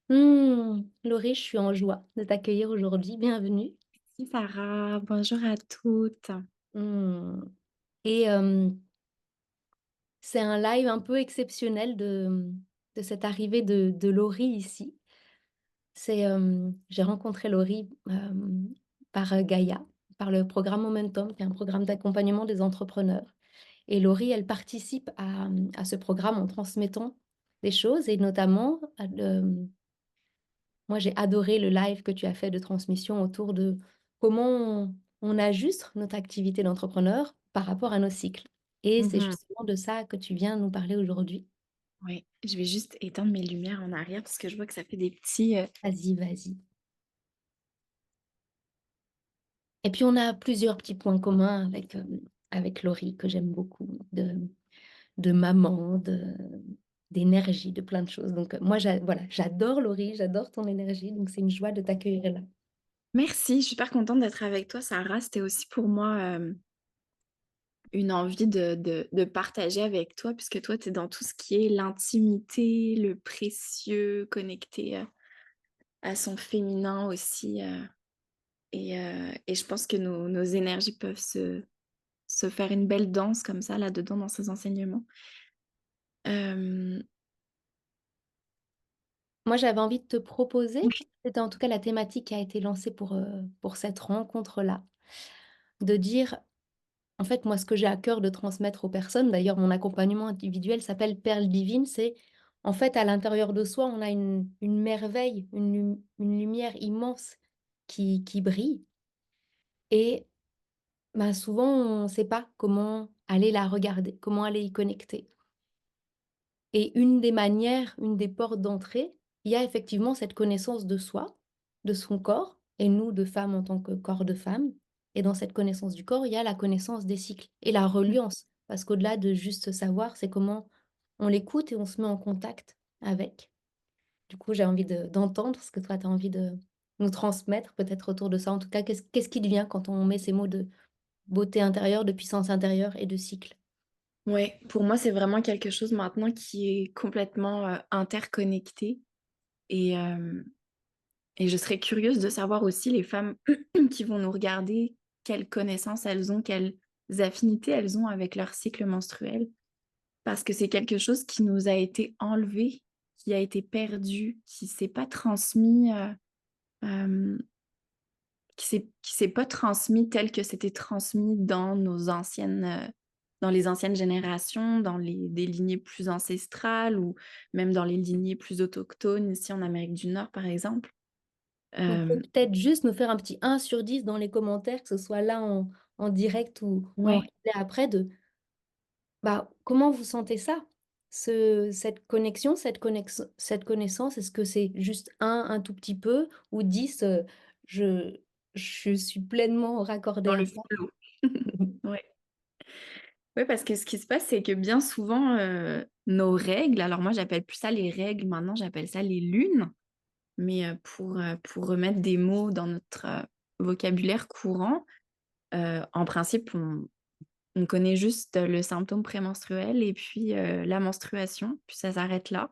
Laurie, je suis en joie de t'accueillir aujourd'hui. Bienvenue. Merci Sarah, bonjour à toutes. Mmh et c'est un live un peu exceptionnel de cette arrivée de Laurie ici. J'ai rencontré Laurie, par, Gaïa, par le programme Momentum, qui est un programme d'accompagnement des entrepreneurs et Laurie, elle participe à ce programme en transmettant des choses et notamment moi, j'ai adoré le live que tu as fait de transmission autour de comment on ajuste notre activité d'entrepreneur par rapport à nos cycles et c'est Mmh. justement de ça que tu viens nous parler aujourd'hui. Oui, je vais juste éteindre mes lumières en arrière parce que je vois que ça fait des petits, Vas-y, vas-y. Et puis on a plusieurs petits points communs avec Laurie que j'aime beaucoup, de maman, d'énergie, de plein de choses. Donc, moi voilà, j'adore Laurie, j'adore ton énergie, donc c'est une joie de t'accueillir là. merci, je suis super contente d'être avec toi Sarah. C'était aussi pour moi, une envie de partager avec toi puisque toi, tu es dans tout ce qui est l'intimité, le précieux, connecté, à son féminin aussi, et je pense que nos énergies peuvent se faire une belle danse comme ça là-dedans dans ces enseignements. Hem, Moi, j'avais envie de te proposer, oui. c'était en tout cas la thématique qui a été lancée pour cette rencontre-là, de dire, en fait, moi, ce que j'ai à cœur de transmettre aux personnes, d'ailleurs, mon accompagnement individuel s'appelle Perles divines, c'est, en fait, à l'intérieur de soi, on a une merveille, une lumière immense qui brille et ben, souvent, on ne sait pas comment aller la regarder, comment aller y connecter. Et une des manières, une des portes d'entrée, il y a effectivement cette connaissance de soi, de son corps, et nous, de femmes en tant que corps de femme. Et dans cette connaissance du corps, il y a la connaissance des cycles et la reliance. Parce qu'au-delà de juste savoir, c'est comment on l'écoute et on se met en contact avec. Du coup, j'ai envie d'entendre ce que toi, tu as envie de nous transmettre, peut-être autour de ça. En tout cas, qu'est-ce qui devient quand on met ces mots de beauté intérieure, de puissance intérieure et de cycle? Ouais, pour moi, c'est vraiment quelque chose maintenant qui est complètement, interconnecté et hem et je serais curieuse de savoir aussi les femmes qui vont nous regarder, quelles connaissances elles ont, quelles affinités elles ont avec leur cycle menstruel. Parce que c'est quelque chose qui nous a été enlevé, qui a été perdu, qui s'est pas transmis, hem, qui s'est pas transmis tel que c'était transmis dans nos anciennes, dans les anciennes générations, dans des lignées plus ancestrales ou même dans les lignées plus autochtones ici en Amérique du Nord, par exemple. Donc Hem, peut-être juste me faire un petit 1/10 dans les commentaires, que ce soit là en direct ou en ouais, replay après de, bah, comment vous sentez ça? Cette connexion, cette connaissance, est-ce que c'est juste un tout petit peu ou 10 je je suis pleinement raccordée dans à le ça? flow. Ouais. Ouais, parce que ce qui se passe, c'est que bien souvent, nos règles, alors moi j'appelle plus ça les règles, maintenant j'appelle ça les lunes, mais pour remettre des mots dans notre, vocabulaire courant, en principe, on connaît juste le symptôme prémenstruel et puis, la menstruation, puis ça s'arrête là.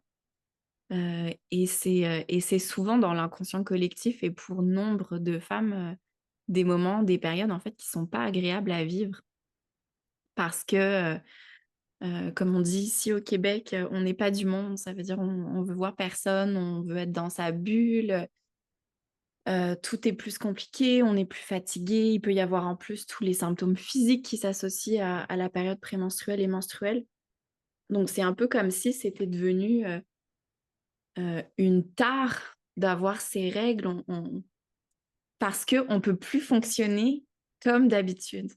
Et c'est souvent dans l'inconscient collectif et pour nombre de femmes, des moments, des périodes en fait qui sont pas agréables à vivre parce que, comme on dit ici au Québec, on n'est pas du monde. Ça veut dire on veut voir personne, on veut être dans sa bulle, tout est plus compliqué, on est plus fatigué. Il peut y avoir en plus tous les symptômes physiques qui s'associent à la période prémenstruelle et menstruelle. Donc c'est un peu comme si c'était devenu, une tare d'avoir ces règles. On Parce qu'on peut plus fonctionner comme d'habitude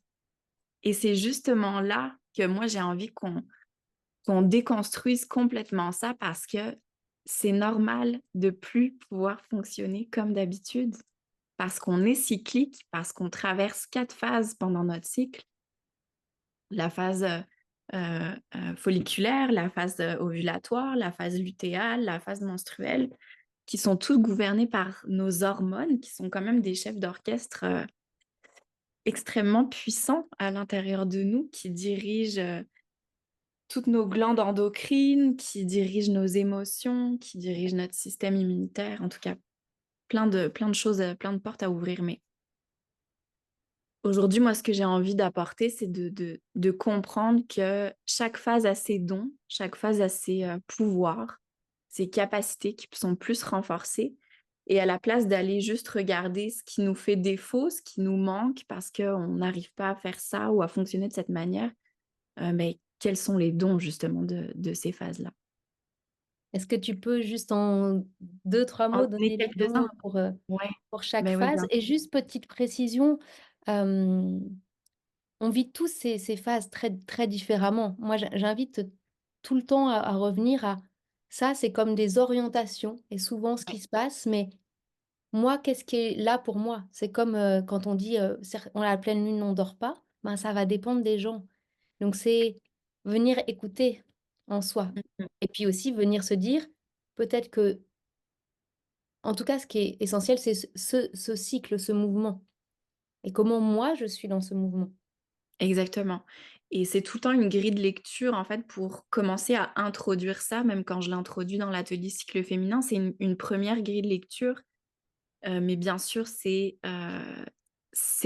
et c'est justement là que moi j'ai envie qu'on déconstruise complètement ça parce que c'est normal de plus pouvoir fonctionner comme d'habitude. Parce qu'on est cyclique, parce qu'on traverse 4 phases pendant notre cycle. La phase, folliculaire, la phase, ovulatoire, la phase lutéale, la phase menstruelle, qui sont toutes gouvernées par nos hormones, qui sont quand même des chefs d'orchestre, extrêmement puissants à l'intérieur de nous, qui dirigent, toutes nos glandes endocrines, qui dirigent nos émotions, qui dirigent notre système immunitaire, en tout cas plein de choses, plein de portes à ouvrir. Mais aujourd'hui, moi, ce que j'ai envie d'apporter, c'est de comprendre que chaque phase a ses dons, chaque phase a ses, pouvoirs, ses capacités qui sont plus renforcées et à la place d'aller juste regarder ce qui nous fait défaut, ce qui nous manque parce qu'on n'arrive pas à faire ça ou à fonctionner de cette manière, beh, quels sont les dons justement de ces phases-là? Est-ce que tu peux juste en deux trois En mots donner donner les quelques-uns? dons Ouais, pour chaque beh, oui, phase? bien Et sûr. juste petite précision, hem, on vit tous ces phases très très différemment. Moi, j'invite tout le temps à revenir à ça, c'est comme des orientations et souvent ce Ouais. qui se passe, mais moi, qu'est-ce qui est là pour moi? C'est comme, quand on dit, on a la pleine lune, on dort pas, ben, ça va dépendre des gens. Donc c'est venir écouter en soi Mmh mh. et puis aussi venir se dire, peut-être que en tout cas, ce qui est essentiel, c'est ce cycle, ce mouvement et comment moi je suis dans ce mouvement. Exactement et c'est tout le temps une grille de lecture, en fait, pour commencer à introduire ça, même quand je l'introduis dans l'atelier cycle féminin, c'est une 1re grille de lecture, mais bien sûr, c'est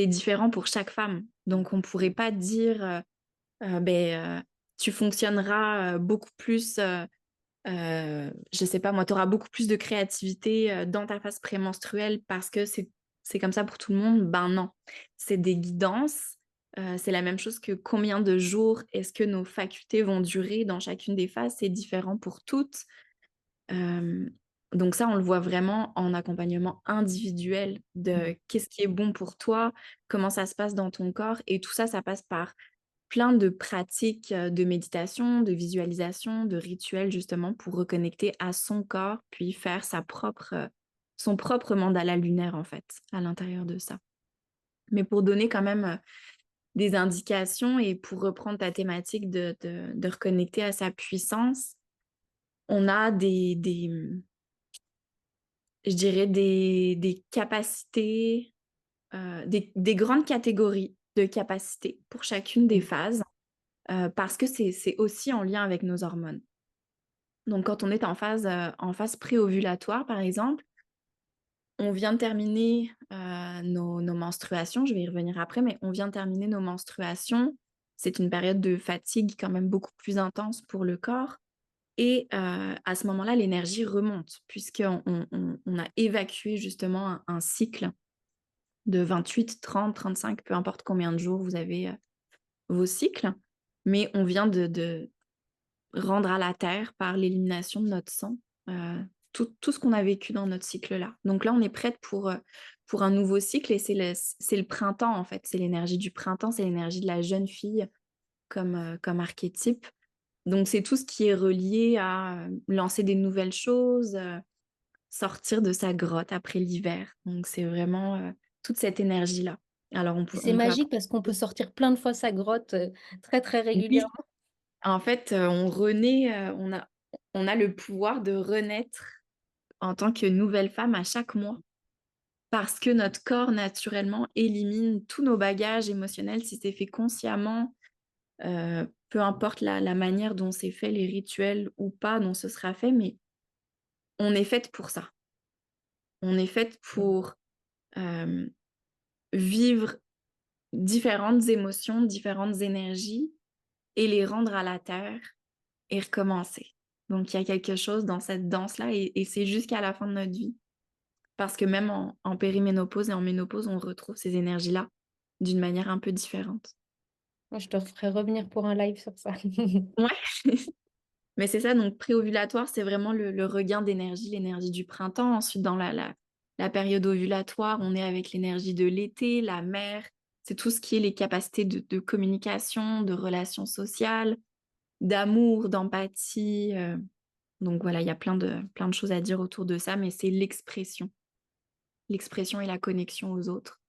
différent pour chaque femme. Donc on pourrait pas dire, «Tu fonctionneras, beaucoup plus, je sais pas moi, tu auras beaucoup plus de créativité, dans ta phase prémenstruelle parce que c'est comme ça pour tout le monde». Ben non, c'est des guidances, c'est la même chose que combien de jours est-ce que nos facultés vont durer dans chacune des phases, c'est différent pour toutes. Hem, donc ça, on le voit vraiment en accompagnement individuel Mmh. de qu'est-ce qui est bon pour toi, comment ça se passe dans ton corps et tout ça, ça passe par plein de pratiques, de méditation, de visualisation, de rituels justement pour reconnecter à son corps, puis faire son propre mandala lunaire en fait, à l'intérieur de ça. Mais pour donner quand même, des indications et pour reprendre ta thématique de reconnecter à sa puissance, on a je dirais des capacités, des grandes catégories de capacités pour chacune des Mmh. phases. Parce que c'est aussi en lien avec nos hormones. Donc quand on est en phase préovulatoire, par exemple, on vient de terminer, nos menstruations, je vais y revenir après, mais on vient de terminer nos menstruations. C'est une période de fatigue quand même beaucoup plus intense pour le corps et à ce moment-là, l'énergie remonte puisqu'on on a évacué justement un cycle de 28, 30, 35, peu importe combien de jours vous avez, vos cycles. Mais on vient de rendre à la terre par l'élimination de notre sang, tout ce qu'on a vécu dans notre cycle-là. Donc là, on est prête pour un nouveau cycle et c'est le printemps, en fait. C'est l'énergie du printemps, c'est l'énergie de la jeune fille comme archétype. Donc c'est tout ce qui est relié à, lancer des nouvelles choses, sortir de sa grotte après l'hiver. Donc c'est vraiment, toute cette énergie-là. Alors Et c'est on peut magique parce qu'on peut sortir plein de fois sa grotte, très, très oui, régulièrement. en fait, on renaît, on a le pouvoir de renaître en tant que nouvelle femme à chaque mois. Parce que notre corps, naturellement, élimine tous nos bagages émotionnels, si c'est fait consciemment, peu importe la manière dont c'est fait, les rituels ou pas dont ce sera fait, mais on est faite pour ça. On est faite pour, hem, vivre différentes émotions, différentes énergies et les rendre à la terre et recommencer. Donc il y a quelque chose dans cette danse-là et c'est jusqu'à la fin de notre vie. Parce que même en périménopause et en ménopause, on retrouve ces énergies-là d'une manière un peu différente. Moi, je te ferai revenir pour un live sur ça. Ouais, mais c'est ça, donc préovulatoire, c'est vraiment le regain d'énergie, l'énergie du printemps. Ensuite, dans la période ovulatoire, on est avec l'énergie de l'été, la mer. C'est tout ce qui est les capacités de communication, de relations sociales, d'amour, d'empathie, donc voilà, il y a plein de choses à dire autour de ça, mais c'est l'expression et la connexion aux autres.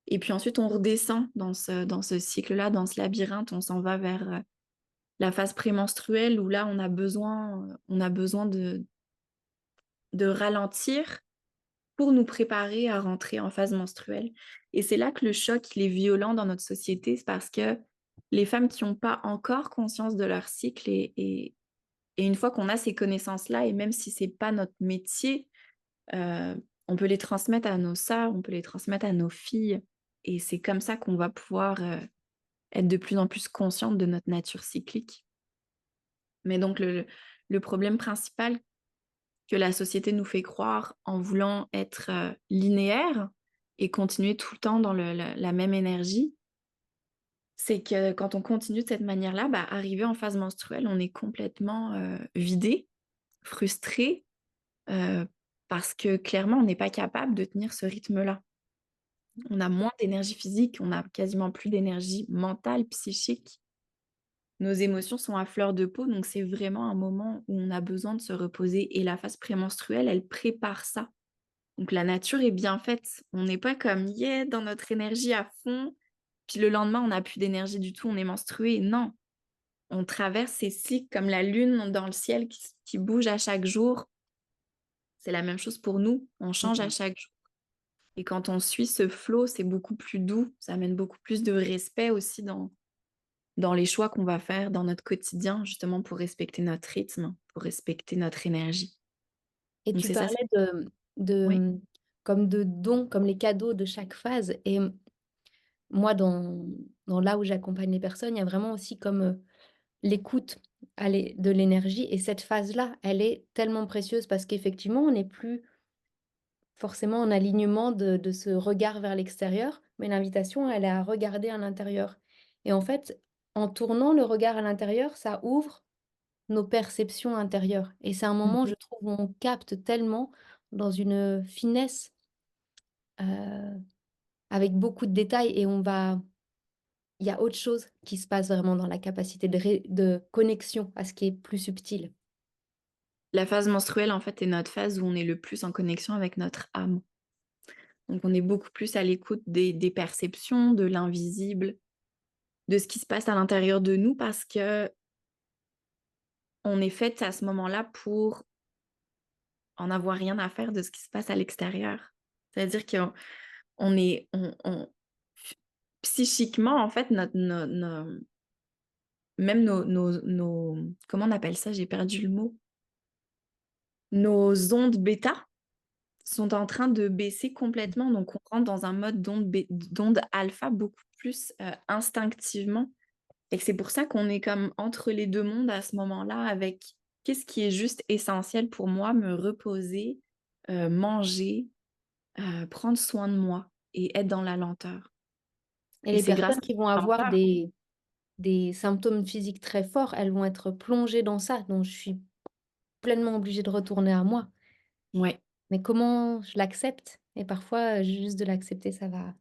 Et puis ensuite, on redescend dans ce cycle-là, dans ce labyrinthe, on s'en va vers, la phase prémenstruelle où là, on a besoin de ralentir pour nous préparer à rentrer en phase menstruelle. Et c'est là que le choc, il est violent dans notre société, c'est parce que les femmes qui ont pas encore conscience de leur cycle et une fois qu'on a ces connaissances-là et même si c'est pas notre métier, on peut les transmettre à nos sœurs, on peut les transmettre à nos filles et c'est comme ça qu'on va pouvoir, être de plus en plus consciente de notre nature cyclique. Mais donc le problème principal que la société nous fait croire en voulant être, linéaire et continuer tout le temps dans le la même énergie, c'est que quand on continue de cette manière-là, bah, arrivé en phase menstruelle, on est complètement, vidé, frustré, heu, parce que clairement on n'est pas capable de tenir ce rythme-là. On a moins d'énergie physique, on a quasiment plus d'énergie mentale, psychique. Nos émotions sont à fleur de peau, donc c'est vraiment un moment où on a besoin de se reposer et la phase prémenstruelle, elle prépare ça. Donc la nature est bien faite. On n'est pas comme: «Yeah, dans notre énergie à fond», puis le lendemain, on n'a plus d'énergie du tout, on est menstrué. Non, on traverse ces cycles comme la lune dans le ciel qui bouge à chaque jour. C'est la même chose pour nous, on change à Mmh. chaque jour et quand on suit ce flow, c'est beaucoup plus doux, ça amène beaucoup plus de respect aussi dans les choix qu'on va faire dans notre quotidien, justement pour respecter notre rythme, pour respecter notre énergie. Et Donc tu c'est ça, parlais de, oui. comme de dons, comme les cadeaux de chaque phase et moi dans là où j'accompagne les personnes, il y a vraiment aussi comme, l'écoute de l'énergie et cette phase-là, elle est tellement précieuse parce qu'effectivement, on n'est plus forcément en alignement de ce regard vers l'extérieur, mais l'invitation, elle est à regarder à l'intérieur et en fait, en tournant le regard à l'intérieur, ça ouvre nos perceptions intérieures et c'est un moment, Mmh. je trouve, où on capte tellement dans une finesse, heu, avec beaucoup de détails et il y a autre chose qui se passe vraiment dans la capacité de connexion à ce qui est plus subtil. La phase menstruelle, en fait, est notre phase où on est le plus en connexion avec notre âme. Donc on est beaucoup plus à l'écoute des perceptions, de l'invisible, de ce qui se passe à l'intérieur de nous parce qu'on est faite à ce moment-là pour en avoir rien à faire de ce qui se passe à l'extérieur. C'est-à-dire qu'on est on psychiquement, en fait, notre nos même nos comment on appelle ça? J'ai perdu le mot. Nos ondes bêta sont en train de baisser complètement, donc on rentre dans un mode d'onde alpha beaucoup plus, instinctivement et que c'est pour ça qu'on est comme entre les 2 mondes à ce moment-là avec qu'est-ce qui est juste essentiel pour moi? Me reposer, manger, prendre soin de moi et être dans la lenteur Et et les c'est grâce personnes à qui vont cette avoir lenteur. des symptômes physiques très forts, elles vont être plongées dans ça, donc je suis pleinement obligée de retourner à moi. Ouais, Mais comment je l'accepte? Et parfois, juste de l'accepter, ça va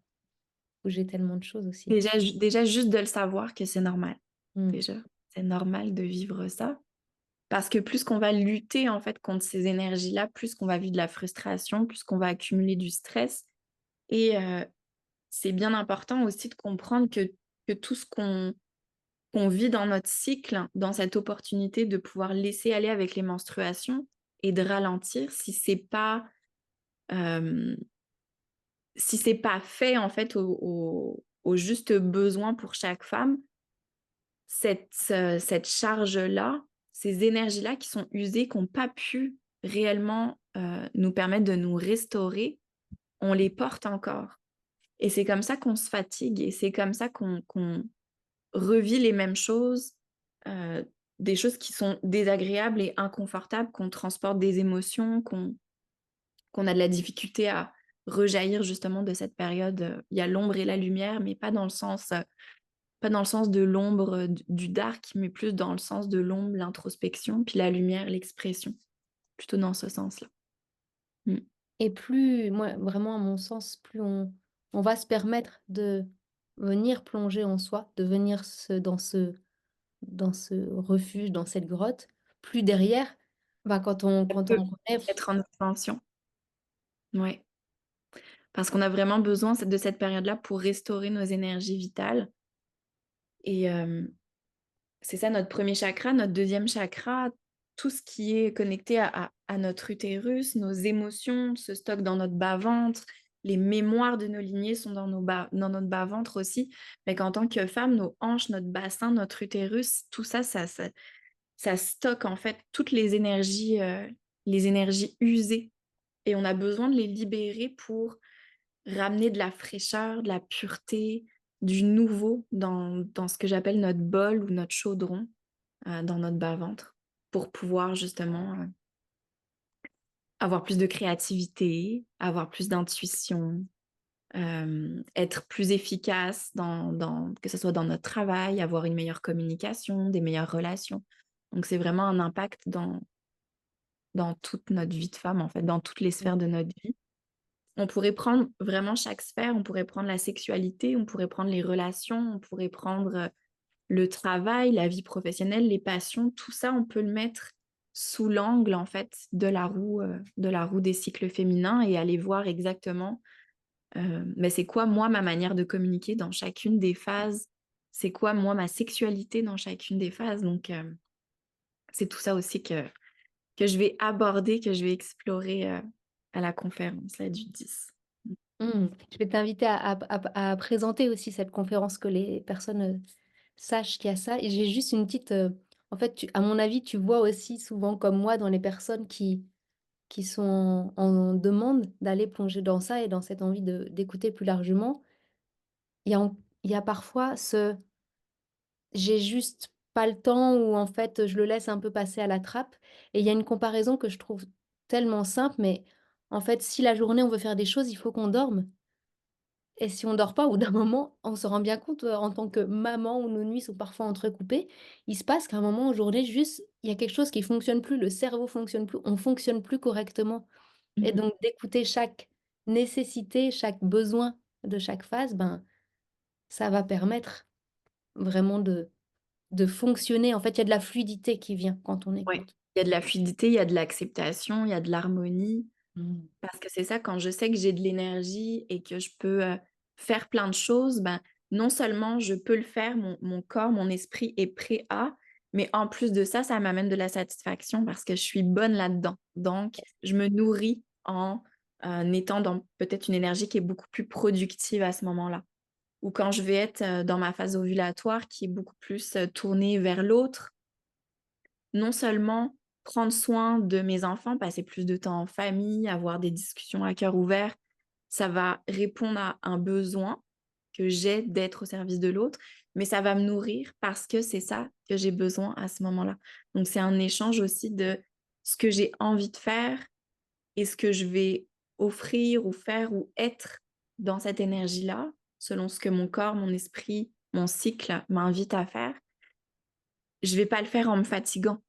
bouger tellement de choses aussi. déjà juste de le savoir que c'est normal, Mmh. déjà. C'est normal de vivre ça. Parce que plus qu'on va lutter, en fait, contre ces énergies-là, plus qu'on va vivre de la frustration, plus qu'on va accumuler du stress et c'est bien important aussi de comprendre que tout ce qu'on vit dans notre cycle, dans cette opportunité de pouvoir laisser aller avec les menstruations et de ralentir hem, si c'est pas fait, en fait, au juste besoin pour chaque femme, cette charge-là, ces énergies-là qui sont usées, qui ont pas pu réellement, nous permettre de nous restaurer, on les porte encore et c'est comme ça qu'on se fatigue et c'est comme ça qu'on revit les mêmes choses, heu, des choses qui sont désagréables et inconfortables, qu'on transporte des émotions, qu'on a de la difficulté à rejaillir justement de cette période, il y a l'ombre et la lumière, mais pas dans le sens de l'ombre, du dark, mais plus dans le sens de l'ombre, l'introspection, puis la lumière, l'expression. Plutôt dans ce sens-là. Mmh. Et plus moi, vraiment à mon sens, plus on va se permettre de venir plonger en soi, de venir dans ce refuge, dans cette grotte, plus derrière, bah, Ça quand peut on relève. être en extension. Ouais. Parce qu'on a vraiment besoin de cette période-là pour restaurer nos énergies vitales et c'est ça notre premier chakra. Notre deuxième chakra, tout ce qui est connecté à notre utérus, nos émotions se stockent dans notre bas-ventre, les mémoires de nos lignées sont dans notre bas-ventre aussi, mais qu'en tant que femme, nos hanches, notre bassin, notre utérus, tout ça, ça stocke en fait toutes les énergies usées et on a besoin de les libérer pour ramener de la fraîcheur, de la pureté, du nouveau dans ce que j'appelle notre bol ou notre chaudron, dans notre bas-ventre pour pouvoir justement, avoir plus de créativité, avoir plus d'intuition, être plus efficace que ce soit dans notre travail, avoir une meilleure communication, des meilleures relations. Donc c'est vraiment un impact dans toute notre vie de femme, en fait, dans toutes les sphères de notre vie. On pourrait prendre vraiment chaque sphère, on pourrait prendre la sexualité, on pourrait prendre les relations, on pourrait prendre, le travail, la vie professionnelle, les passions, tout ça, on peut le mettre sous l'angle, en fait, de la roue des cycles féminins et aller voir exactement, mais c'est quoi, moi, ma manière de communiquer dans chacune des phases? C'est quoi, moi, ma sexualité dans chacune des phases? Donc, c'est tout ça aussi que je vais aborder, que je vais explorer, à la conférence là du 10. Mmh. Je vais t'inviter à présenter aussi cette conférence, que les personnes, sachent qu'il y a ça, et j'ai juste une petite, en fait, tu à mon avis, tu vois aussi souvent comme moi dans les personnes qui sont en demande d'aller plonger dans ça et dans cette envie d'écouter plus largement. Il y a parfois ce: «J'ai juste pas le temps» ou en fait, je le laisse un peu passer à la trappe, et il y a une comparaison que je trouve tellement simple, mais en fait, si la journée on veut faire des choses, il faut qu'on dorme. Et si on dort pas, au bout d'un moment, on se rend bien compte, en tant que maman, où nos nuits sont parfois entrecoupées, il se passe qu'à un moment en journée, juste, il y a quelque chose qui fonctionne plus, le cerveau fonctionne plus, on fonctionne plus correctement, et Mmh. donc d'écouter chaque nécessité, chaque besoin de chaque phase, ben, ça va permettre vraiment de fonctionner. En fait, il y a de la fluidité qui vient quand on Ouais, écoute. il y a de la fluidité, il y a de l'acceptation, il y a de l'harmonie. Mmh. Parce que c'est ça, quand je sais que j'ai de l'énergie et que je peux, faire plein de choses, ben, non seulement je peux le faire, mon corps, mon esprit est prêt à, mais en plus de ça, ça m'amène de la satisfaction parce que je suis bonne là-dedans. Donc je me nourris en étant dans peut-être une énergie qui est beaucoup plus productive à ce moment-là. Ou quand je vais être, dans ma phase ovulatoire qui est beaucoup plus, tournée vers l'autre, non seulement prendre soin de mes enfants, passer plus de temps en famille, avoir des discussions à cœur ouvert, ça va répondre à un besoin que j'ai d'être au service de l'autre, mais ça va me nourrir parce que c'est ça que j'ai besoin à ce moment-là. Donc c'est un échange aussi de ce que j'ai envie de faire et ce que je vais offrir ou faire ou être dans cette énergie-là, selon ce que mon corps, mon esprit, mon cycle m'invite à faire. Je vais pas le faire en me fatiguant.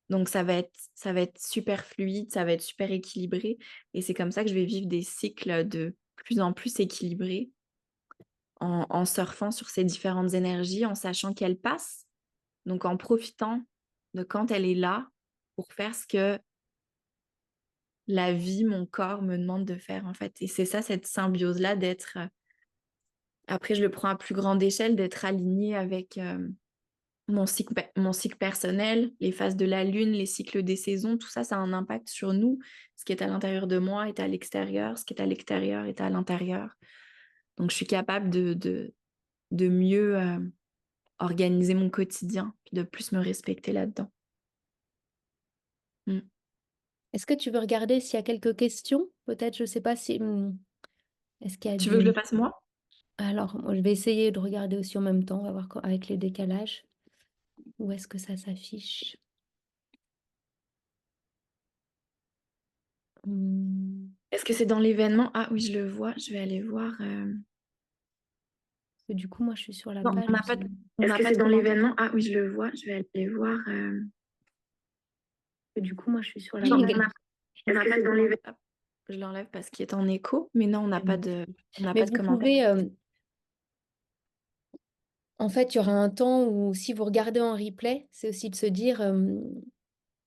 Donc ça va être super fluide, ça va être super équilibré et c'est comme ça que je vais vivre des cycles de plus en plus équilibrés en surfant sur ces différentes énergies, en sachant qu'elles passent, donc en profitant de quand elle est là pour faire ce que la vie, mon corps me demande de faire, en fait, et c'est ça, cette symbiose-là d'être, après je le prends à plus grande échelle, d'être alignée avec, mon cycle personnel, les phases de la lune, les cycles des saisons, tout ça, ça a un impact sur nous. Ce qui est à l'intérieur de moi est à l'extérieur, ce qui est à l'extérieur est à l'intérieur. Donc je suis capable de mieux, organiser mon quotidien, puis de plus me respecter là-dedans. Mmh. Est-ce que tu veux regarder s'il y a quelques questions? Peut-être, je sais pas si, est-ce qu'il y a Tu veux que je des... le fasse moi? Alors, moi, je vais essayer de regarder aussi en même temps, on va voir avec les décalages. Où est-ce que ça s'affiche? Mmh, Est-ce que c'est dans l'événement? Ah oui, je le vois, je vais aller voir, parce que du coup, moi, je suis sur la non, page on n'a pas aussi. de on n'a pas de commentaires. Ah oui, je le vois, je vais aller voir, Et du coup, moi, je suis sur la non, page. on n'a pas de commentaires. Je l'enlève parce qu'il est en écho, mais non, on n'a Mais pas de vous commentaires. pouvez, en fait, il y aura un temps où si vous regardez en replay, c'est aussi de se dire,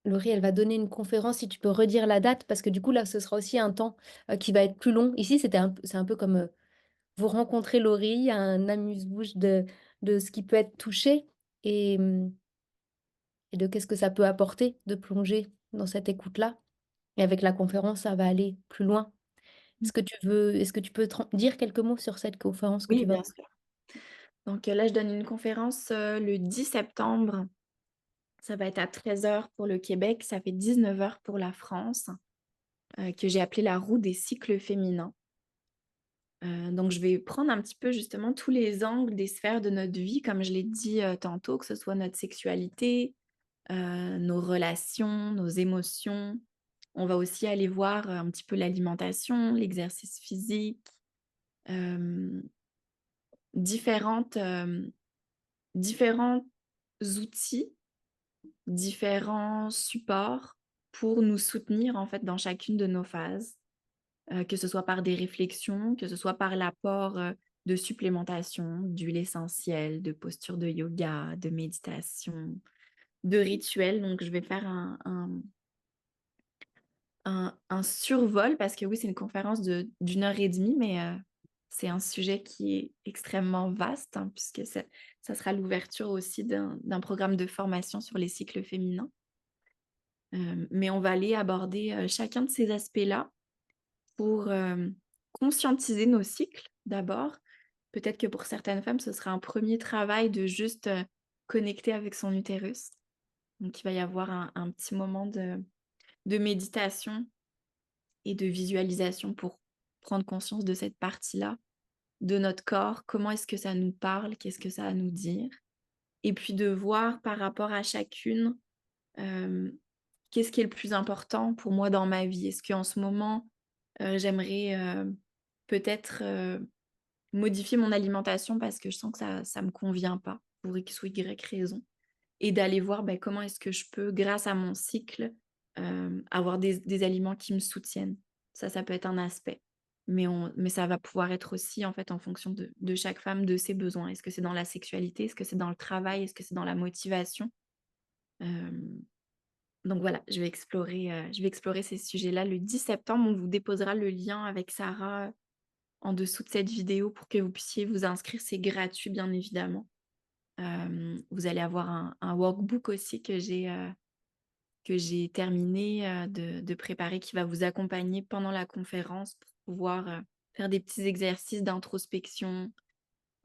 Laurie, elle va donner une conférence, si tu peux redire la date, parce que du coup, là, ce sera aussi un temps, qui va être plus long. Ici, c'est un peu comme, vous rencontrez Laurie, un amuse-bouche de ce qui peut être touché, et et de qu'est-ce que ça peut apporter de plonger dans cette écoute-là. Et avec la conférence, ça va aller plus loin. Est-ce que tu peux dire quelques mots sur cette conférence que Oui, tu vas. bien sûr. Donc, là, je donne une conférence, le 10 septembre. Ça va être à 13 heures pour le Québec, ça fait 19 heures pour la France, que j'ai appelé «La roue des cycles féminins». Donc je vais prendre un petit peu justement tous les angles des sphères de notre vie, comme je l'ai dit, tantôt, que ce soit notre sexualité, nos relations, nos émotions. On va aussi aller voir, un petit peu l'alimentation, l'exercice physique, hem, différents outils, différents supports pour nous soutenir, en fait, dans chacune de nos phases. Que ce soit par des réflexions, que ce soit par l'apport, de supplémentation, d'huile essentielle, de postures de yoga, de méditation, de rituels. Donc je vais faire un survol parce que oui, c'est une conférence d'1 heure et demie, mais c'est un sujet qui est extrêmement vaste, hein, puisque ça sera l'ouverture aussi d'un programme de formation sur les cycles féminins. Mais on va aller aborder, chacun de ces aspects-là pour, conscientiser nos cycles d'abord. Peut-être que pour certaines femmes, ce sera un premier travail de juste, connecter avec son utérus. Donc il va y avoir un petit moment de méditation et de visualisation pour prendre conscience de cette partie-là de notre corps. Comment est-ce que ça nous parle? Qu'est-ce que ça a à nous dire? Et puis de voir par rapport à chacune, hem, qu'est-ce qui est le plus important pour moi dans ma vie? Est-ce qu'en ce moment, j'aimerais, peut-être, modifier mon alimentation parce que je sens que ça me convient pas pour X ou Y raison, et d'aller voir, bah, comment est-ce que je peux, grâce à mon cycle, avoir des aliments qui me soutiennent. Ça peut être un aspect, mais ça va pouvoir être aussi, en fait, en fonction de chaque femme, de ses besoins. Est-ce que c'est dans la sexualité? Est-ce que c'est dans le travail? Est-ce que c'est dans la motivation? Hem, donc voilà, je vais explorer ces sujets-là le 10 septembre. On vous déposera le lien avec Sarah en dessous de cette vidéo pour que vous puissiez vous inscrire. C'est gratuit, bien évidemment. Vous allez avoir un workbook aussi que j'ai terminé, de préparer, qui va vous accompagner pendant la conférence pour pouvoir, faire des petits exercices d'introspection,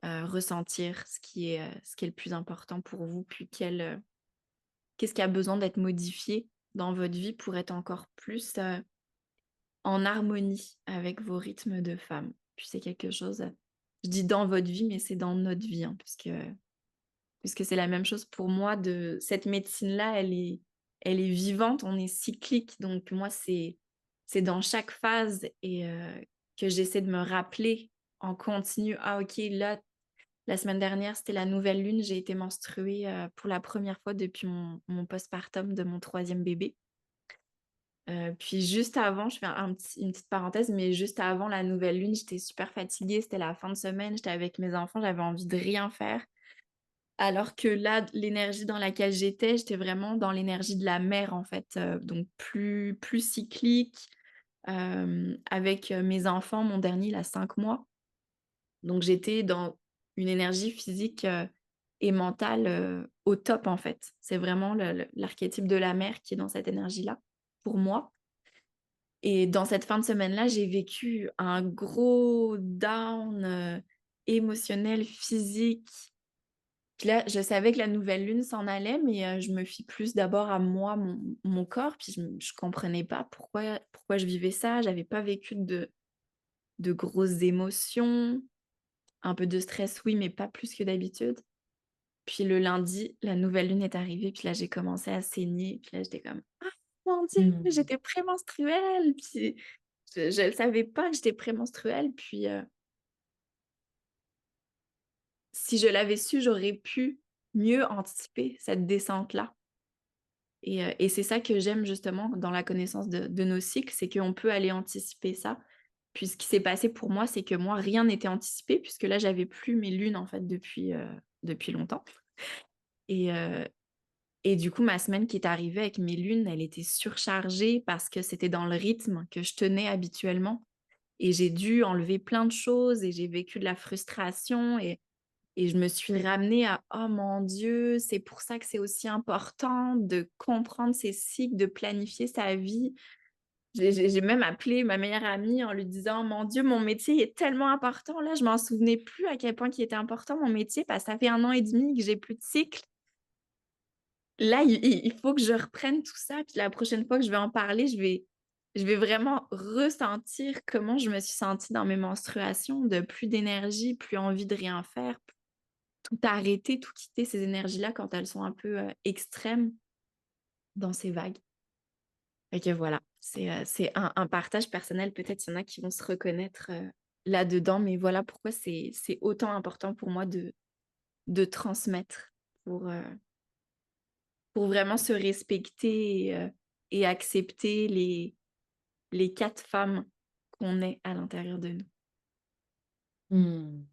ressentir ce qui est le plus important pour vous, puis qu'est-ce qui a besoin d'être modifié dans votre vie pour être encore plus, en harmonie avec vos rythmes de femme. Puis c'est quelque chose, je dis dans votre vie, mais c'est dans notre vie, hein, puisque c'est la même chose pour moi. De cette médecine-là, elle est vivante, on est cyclique, donc moi, c'est dans chaque phase, et que j'essaie de me rappeler en continu: «Ah OK, là, la semaine dernière, c'était la nouvelle lune, j'ai été menstruée, pour la première fois depuis mon postpartum de mon troisième bébé». Puis juste avant, je fais une petite parenthèse, mais juste avant la nouvelle lune, j'étais super fatiguée, c'était la fin de semaine, j'étais avec mes enfants, j'avais envie de rien faire. Alors que là, l'énergie dans laquelle j'étais vraiment dans l'énergie de la mer, en fait, donc plus cyclique, avec, mes enfants. Mon dernier, il a 5 mois, donc j'étais dans une énergie physique, et mentale, au top, en fait. C'est vraiment l'archétype de la mer qui est dans cette énergie-là, pour moi. Et dans cette fin de semaine-là, j'ai vécu un gros down, émotionnel, physique. Puis là, je savais que la nouvelle lune s'en allait, mais je me fie plus d'abord à moi, mon corps, puis je comprenais pas pourquoi je vivais ça. J'avais pas vécu de grosses émotions, un peu de stress, oui, mais pas plus que d'habitude. Puis le lundi, la nouvelle lune est arrivée, puis là, j'ai commencé à saigner, puis là, j'étais comme: «Ah mon Dieu, Mmh. j'étais prémenstruelle!» Puis je le savais pas que j'étais prémenstruelle, puis, si je l'avais su, j'aurais pu mieux anticiper cette descente-là. Et c'est ça que j'aime justement dans la connaissance de nos cycles, c'est qu'on peut aller anticiper ça. Puis ce qui s'est passé pour moi, c'est que moi, rien n'était anticipé, puisque là, j'avais plus mes lunes, en fait, depuis longtemps. Et heu et du coup, ma semaine qui est arrivée avec mes lunes, elle était surchargée parce que c'était dans le rythme que je tenais habituellement, et j'ai dû enlever plein de choses, et j'ai vécu de la frustration, et je me suis ramenée à: «Oh mon Dieu, c'est pour ça que c'est aussi important de comprendre ses cycles, de planifier sa vie». J'ai même appelé ma meilleure amie en lui disant: «Mon Dieu, mon métier est tellement important là, je m'en souvenais plus à quel point qu'il était important mon métier parce que ça fait 1 an et demi que j'ai plus de cycle. Là, il faut que je reprenne tout ça, puis la prochaine fois que je vais en parler, je vais vraiment ressentir comment je me suis sentie dans mes menstruations, de plus d'énergie, plus envie de rien faire, tout arrêter, tout quitter ces énergies-là quand elles sont un peu, extrêmes dans ces vagues». Fait que voilà, c'est un partage personnel, peut-être il y en a qui vont se reconnaître, là-dedans, mais voilà pourquoi c'est autant important pour moi de transmettre pour vraiment se respecter et accepter les 4 femmes qu'on est à l'intérieur de nous. Mmh.